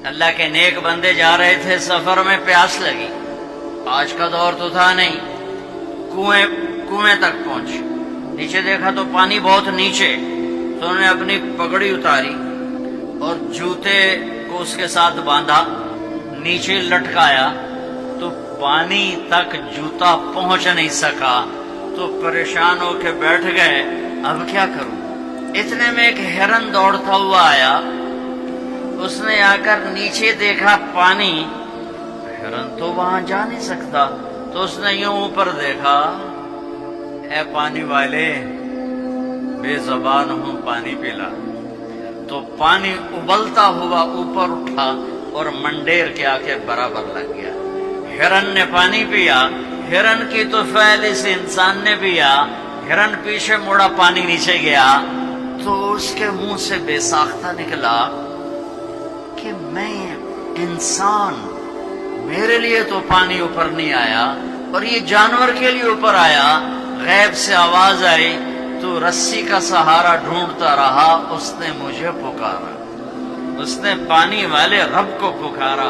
اللہ کے نیک بندے جا رہے تھے سفر میں، پیاس لگی، آج کا دور تو تھا نہیں، کنویں تک پہنچے، نیچے دیکھا تو پانی بہت نیچے، تو انہوں نے اپنی پگڑی اتاری اور جوتے کو اس کے ساتھ باندھا، نیچے لٹکایا تو پانی تک جوتا پہنچ نہیں سکا، تو پریشان ہو کے بیٹھ گئے، اب کیا کروں؟ اتنے میں ایک ہرن دوڑتا ہوا آیا، اس نے آ کر نیچے دیکھا پانی، ہرن تو وہاں جا نہیں سکتا، تو اس نے یوں اوپر دیکھا، اے پانی والے بے زبان ہوں پانی پلا، تو پانی ابلتا ہوا اوپر اٹھا اور منڈیر کے آ کے برابر لگ گیا۔ ہرن نے پانی پیا، ہرن کی تو فعل اس انسان نے پیا، ہرن پیچھے مڑا، پانی نیچے گیا، تو اس کے منہ سے بے ساختہ نکلا کہ میں انسان، میرے لیے تو پانی اوپر نہیں آیا اور یہ جانور کے لیے اوپر آیا۔ غیب سے آواز آئی، تو رسی کا سہارا ڈھونڈتا رہا، اس نے مجھے پکارا، اس نے پانی والے رب کو پکارا۔